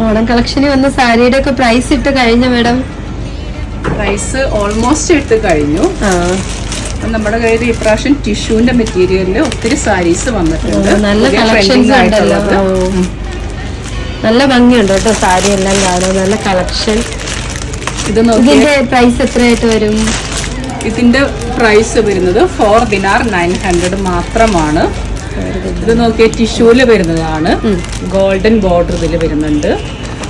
ഓണം കളക്ഷന് വന്ന സാരിയുടെ ഒക്കെ പ്രൈസ് ഇട്ട് കഴിഞ്ഞ മാഡം? പ്രൈസ് ഓൾമോസ്റ്റ് ഇട്ട് കഴിഞ്ഞു. നമ്മുടെ കയ്യിൽ ഇപ്രാവശ്യം ടിഷ്യൂന്റെ മെറ്റീരിയലില് ഒത്തിരി സാരീസ് വന്നിട്ടുണ്ട്. നല്ല കളക്ഷൻസ് ഉണ്ടല്ലോ, നല്ല ഭംഗിയുണ്ട് കേട്ടോ സാരി എല്ലാം കാണാൻ, നല്ല കളക്ഷൻ. ഇതിന്റെ പ്രൈസ് എത്രയായിട്ട് വരും? ഇതിന്റെ പ്രൈസ് വരുന്നത് 4 ദിനാർ 900 മാത്രമാണ്. ഇത് നോക്കിയ ടിഷ്യൂല് വരുന്നതാണ്, ഗോൾഡൻ ബോർഡർ ഇതിൽ വരുന്നുണ്ട്,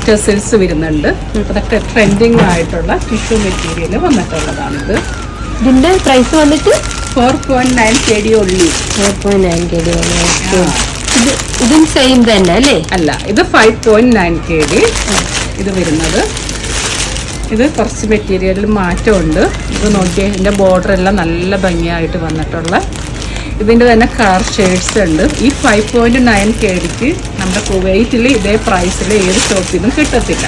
ടെസിൽസ് വരുന്നുണ്ട്. അതൊക്കെ ട്രെൻഡിങ് ആയിട്ടുള്ള ടിഷ്യൂ മെറ്റീരിയൽ വന്നിട്ടുള്ളതാണിത്. ഇതിന്റെ പ്രൈസ് വന്നിട്ട് 4.9 KD ഉള്ളി. 4.9 KD. ഇതും സെയിം തന്നെ അല്ലേ? അല്ല, ഇത് 5.9 KD ഇത് വരുന്നത്. ഇത് കുറച്ച് മെറ്റീരിയലിൽ മാറ്റമുണ്ട്. ഇത് നോക്കിയേ, ഇതിന്റെ ബോർഡർ എല്ലാം നല്ല ഭംഗിയായിട്ട് വന്നിട്ടുള്ള, ഇതിന്റെ തന്നെ കളർ ഷെയ്ഡ്സ് ഉണ്ട്. ഈ 5.9 KDക്ക് നമ്മുടെ കുവൈറ്റിൽ ഇതേ പ്രൈസിൽ ഏത് ഷോപ്പിലും കിട്ടത്തില്ല.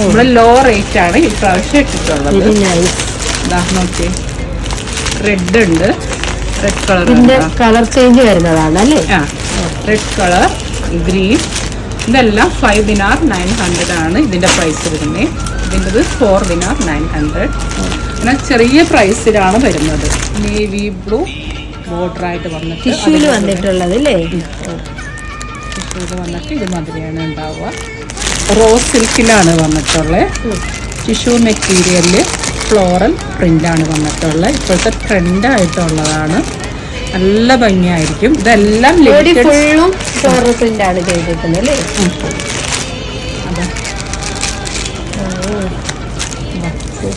നമ്മുടെ ലോ റേറ്റ് ആണ് ഈ പ്രാവശ്യം ഇട്ടിട്ടുള്ളത്. ഇതാ നോക്കിയേ, റെഡ് ഉണ്ട്, റെഡ് കളർ കളർ ചേഞ്ച് വരുന്നതാണ് അല്ലേ? റെഡ് കളർ, ഗ്രീൻ, ഇതെല്ലാം 5 ദിനാർ 900 ആണ് ഇതിന്റെ പ്രൈസ് വരുന്നത്. ഇതിൻ്റെത് 4 ദിനാർ 900. അങ്ങനെ ചെറിയ പ്രൈസിലാണ് വരുന്നത്. നേവി ബ്ലൂ ബോർഡർ ആയിട്ട് വന്നിട്ട് ടിഷ്യൂല് വന്നിട്ടുള്ളത് അല്ലേ? ടിഷ്യൂല് വന്നിട്ട് ഇത് മാതിരിയാണ് ഉണ്ടാവുക. റോസ് സിൽക്കിലാണ് വന്നിട്ടുള്ളത്. ടിഷ്യൂ മെറ്റീരിയലിൽ ഫ്ലോറൽ പ്രിന്റാണ് വന്നിട്ടുള്ളത്. ഇപ്പോഴത്തെ ട്രെൻഡായിട്ടുള്ളതാണ്, നല്ല ഭംഗിയായിരിക്കും. ഇതെല്ലാം ഫുള്ളും ഫ്ലോറൽ പ്രിന്റാണ് ചെയ്തിരിക്കുന്നത് അല്ലേ?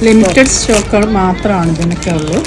ലിമിറ്റഡ് സ്റ്റോക്കുകൾ മാത്രമാണ് ഇതിനൊക്കെ ഉള്ളൂ.